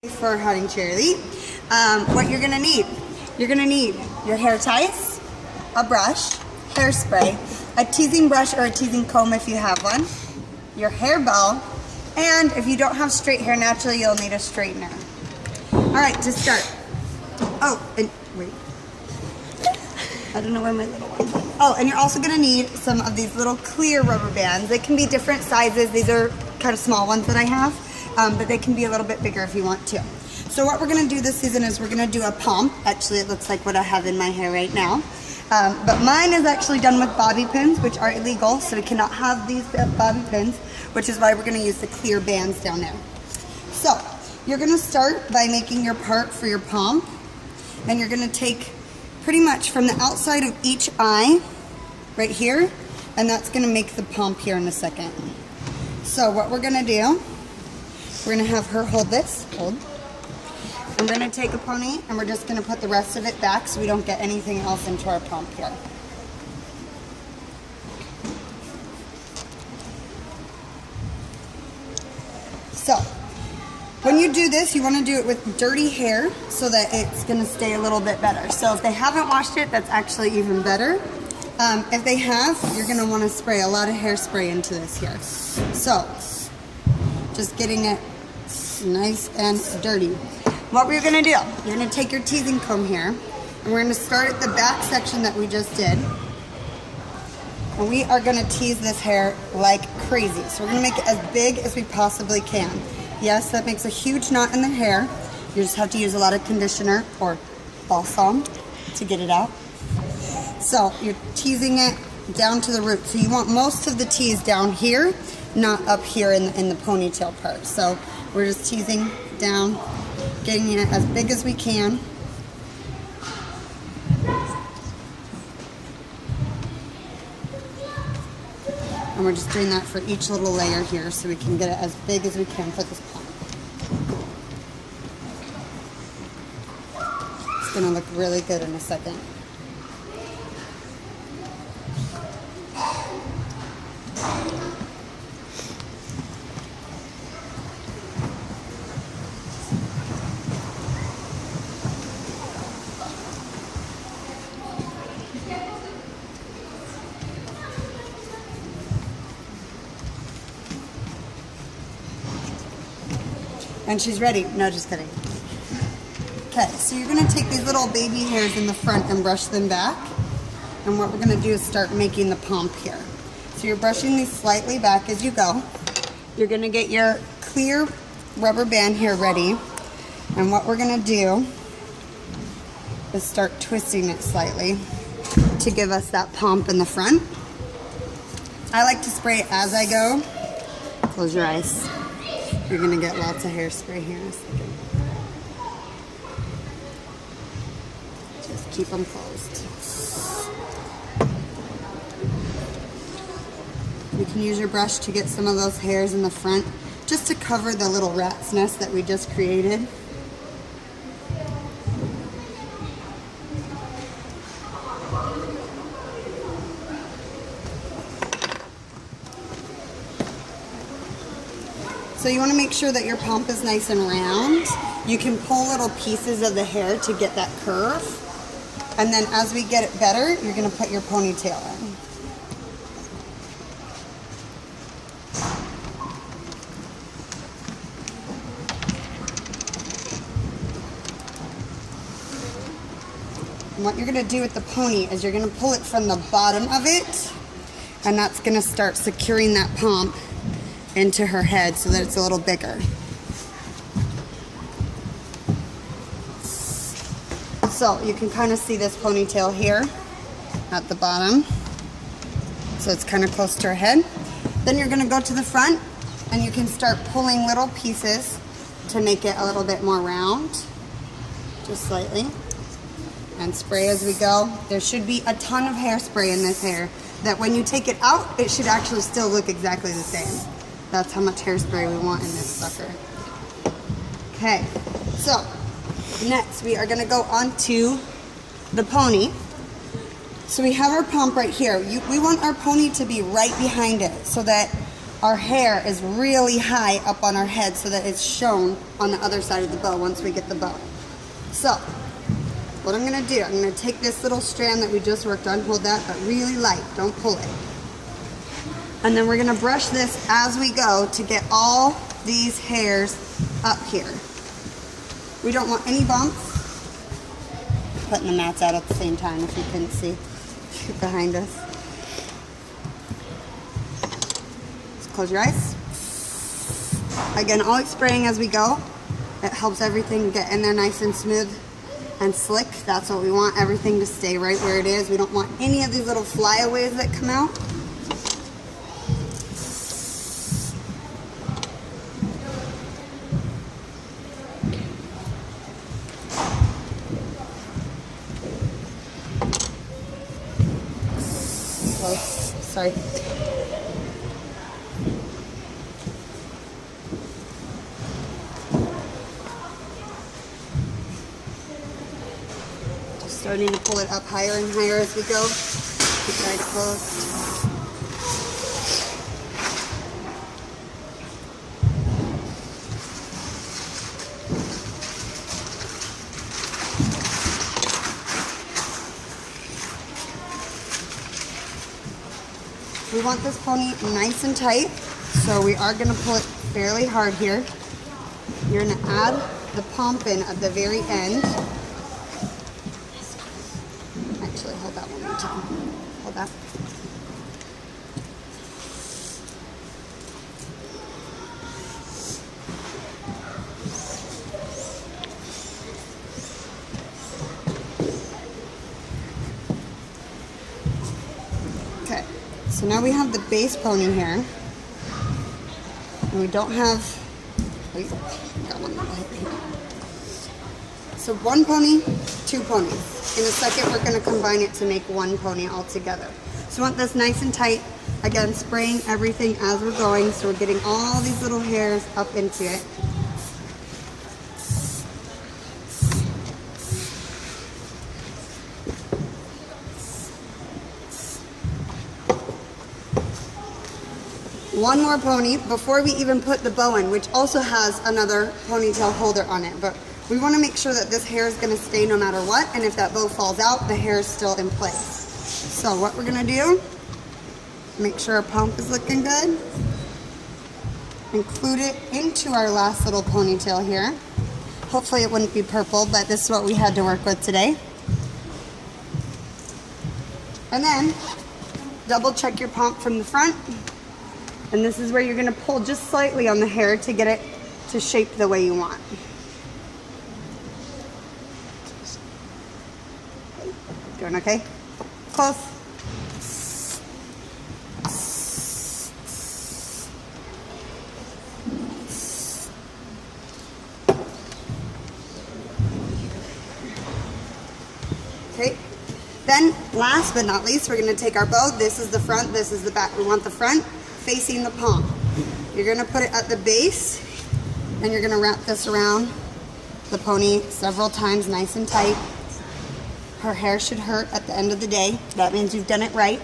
For hunting Charlie, what you're gonna need your hair ties, a brush, hairspray, a teasing brush or a teasing comb if you have one, your hair ball, and if you don't have straight hair naturally, you'll need a straightener. Alright, to start. Oh, and wait. I don't know where my little one went. Oh, and you're also gonna need some of these little clear rubber bands. They can be different sizes. These are kind of small ones that I have. But they can be a little bit bigger if you want to. So what we're going to do this season is we're going to do a pomp. Actually, it looks like what I have in my hair right now. But mine is actually done with bobby pins, which are illegal, so we cannot have these bobby pins, which is why we're going to use the clear bands down there. So you're going to start by making your part for your pomp, and you're going to take pretty much from the outside of each eye right here, and that's going to make the pomp here in a second. So what we're going to do, we're going to have her hold this. Hold. I'm going to take a pony and we're just going to put the rest of it back so we don't get anything else into our pomp here. So, when you do this, you want to do it with dirty hair so that it's going to stay a little bit better. So if they haven't washed it, that's actually even better. If they have, you're going to want to spray a lot of hairspray into this here. So, just getting it nice and dirty. What we're going to do, you're going to take your teasing comb here, and we're going to start at the back section that we just did. And we are going to tease this hair like crazy. So we're going to make it as big as we possibly can. Yes, that makes a huge knot in the hair. You just have to use a lot of conditioner or balsam to get it out. So you're teasing it down to the root. So you want most of the tease down here, not up here in the ponytail part. So we're just teasing down, getting it as big as we can. And we're just doing that for each little layer here so we can get it as big as we can for this pomp. It's going to look really good in a second. And she's ready. No, just kidding. Okay, so you're going to take these little baby hairs in the front and brush them back. And what we're going to do is start making the pomp here. So you're brushing these slightly back as you go. You're going to get your clear rubber band here ready. And what we're going to do is start twisting it slightly to give us that pomp in the front. I like to spray it as I go. Close your eyes. You're going to get lots of hairspray here in a second. Just keep them closed. You can use your brush to get some of those hairs in the front, just to cover the little rat's nest that we just created. So you want to make sure that your pomp is nice and round. You can pull little pieces of the hair to get that curve. And then as we get it better, you're going to put your ponytail in. And what you're going to do with the pony is you're going to pull it from the bottom of it, and that's going to start securing that pomp into her head so that it's a little bigger. So you can kind of see this ponytail here at the bottom. So it's kind of close to her head. Then you're going to go to the front and you can start pulling little pieces to make it a little bit more round, just slightly. And spray as we go. There should be a ton of hairspray in this hair that when you take it out, it should actually still look exactly the same. That's how much hairspray we want in this sucker. Okay, so next we are going to go on to the pony. So we have our pomp right here. We want our pony to be right behind it so that our hair is really high up on our head so that it's shown on the other side of the bow once we get the bow. So, what I'm gonna do, I'm gonna take this little strand that we just worked on, hold that, but really light, don't pull it. And then we're gonna brush this as we go to get all these hairs up here. We don't want any bumps. Putting the mats out at the same time if you couldn't see behind us. Just close your eyes. Again, always spraying as we go. It helps everything get in there nice and smooth and slick. That's what we want, everything to stay right where it is. We don't want any of these little flyaways that come out. Sorry. Just starting to pull it up higher and higher as we go. Keep your eyes closed. We want this pony nice and tight, so we are going to pull it fairly hard here. You're going to add the pompon at the very end. Actually, hold that one more time. Hold that. So now we have the base pony here, and we don't have, wait, got one more here. So one pony, two ponies. In a second, we're going to combine it to make one pony all together. So we want this nice and tight. Again, spraying everything as we're going, so we're getting all these little hairs up into it. One more pony before we even put the bow in, which also has another ponytail holder on it. But we want to make sure that this hair is going to stay no matter what, and if that bow falls out, the hair is still in place. So what we're going to do, make sure our pump is looking good. Include it into our last little ponytail here. Hopefully it wouldn't be purple, but this is what we had to work with today. And then double check your pump from the front. And this is where you're going to pull just slightly on the hair to get it to shape the way you want. Doing okay? Close. Okay. Then, last but not least, we're going to take our bow. This is the front, this is the back. We want the front facing the palm. You're going to put it at the base, and you're going to wrap this around the pony several times, nice and tight. Her hair should hurt at the end of the day. That means you've done it right.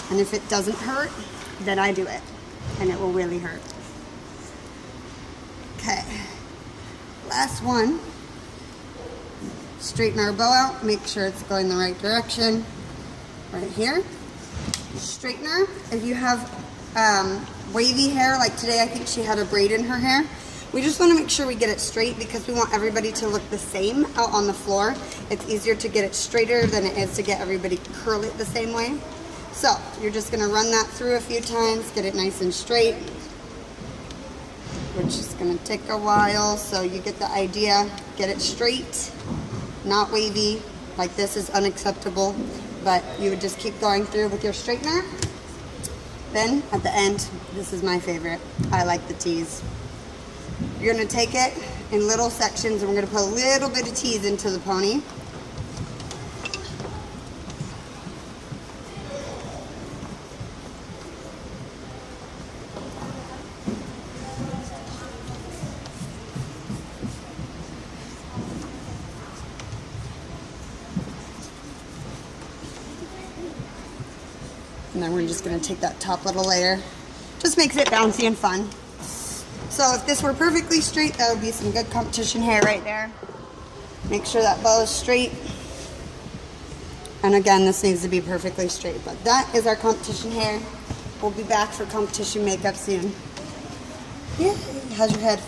And if it doesn't hurt, then I do it, and it will really hurt. Okay, last one. Straighten our bow out, make sure it's going the right direction. Right here. Straightener, if you have wavy hair, like today I think she had a braid in her hair, we just want to make sure we get it straight because we want everybody to look the same out on the floor. It's easier to get it straighter than it is to get everybody to curl it the same way. So you're just going to run that through a few times, get it nice and straight, which is going to take a while, so you get the idea. Get it straight, not wavy. Like this is unacceptable. But you would just keep going through with your straightener. Then at the end, this is my favorite. I like the tease. You're going to take it in little sections, and we're going to put a little bit of tease into the pony. And then we're just going to take that top little layer, Just makes it bouncy and fun. So if this were perfectly straight, that would be some good competition hair right there. Make sure that bow is straight. And again, this needs to be perfectly straight. But that is our competition hair. We'll be back for competition makeup soon. Yeah, how's your head?